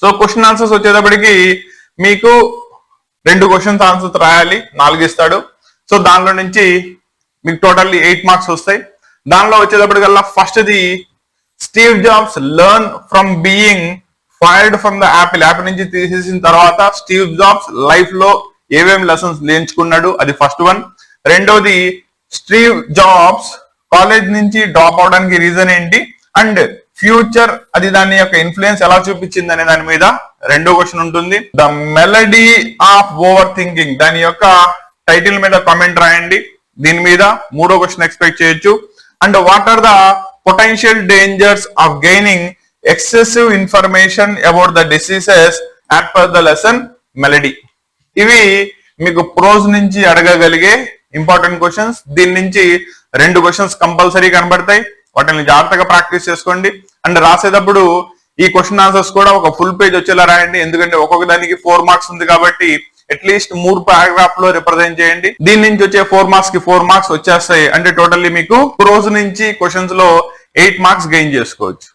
So question answers వచ్చేటప్పటికి మీకు 2 questions answers రాయాలి, 4 ఇస్తాడు. సో దానిలో నుంచి మీకు టోటల్లీ 8 మార్క్స్ వస్తాయి. దానిలో వచ్చేటప్పటికల్లా ఫస్ట్ది Steve jobs learn from being fired from the Apple నుంచి తీసేసిన తర్వాత స్టీవ్ జాబ్స్ లైఫ్ లో ఏమేమి లెసన్స్ నేర్చుకున్నాడు, అది ఫస్ట్ వన్. రెండోది స్టీవ్ జాబ్స్ కాలేజ్ నుంచి డ్రాప్ అవడానికి రీజన్ ఏంటి అండ్ ఫ్యూచర్ అది దాని యొక్క ఇన్ఫ్లుయెన్స్ ఎలా చూపించింది అనే దాని మీద రెండో క్వశ్చన్ ఉంటుంది. The melody of overthinking దాని యొక్క టైటిల్ మీద కామెంట్ రాయండి. దీని మీద మూడో క్వశ్చన్ ఎక్స్పెక్ట్ చేయొచ్చు. And what are the potential dangers of gaining excessive information about the diseases as per the lesson melody. ఇవి మీకు ప్రోజ్ నుంచి అడగగలిగే ఇంపార్టెంట్ క్వశ్చన్స్. దీని నుంచి 2 క్వశ్చన్స్ కంపల్సరీ కనబడతాయి. వాటిని జాగ్రత్తగా ప్రాక్టీస్ చేసుకోండి. అండ్ రాసేటప్పుడు ఈ క్వశ్చన్ ఆన్సర్స్ కూడా ఒక ఫుల్ పేజ్ వచ్చేలా రాయండి. ఎందుకంటే ఒక్కొక్క దానికి 4 మార్క్స్ ఉంది కాబట్టి అట్లీస్ట్ 3 పారాగ్రాఫ్ లో రిప్రజెంట్ చేయండి. దీని నుంచి వచ్చే 4 మార్క్స్ కి 4 మార్క్స్ వచ్చేస్తాయి. అంటే టోటల్లీ మీకు ప్రోజ్ నుంచి క్వశ్చన్స్ లో 8 మార్క్స్ గెయిన్ చేసుకోవచ్చు.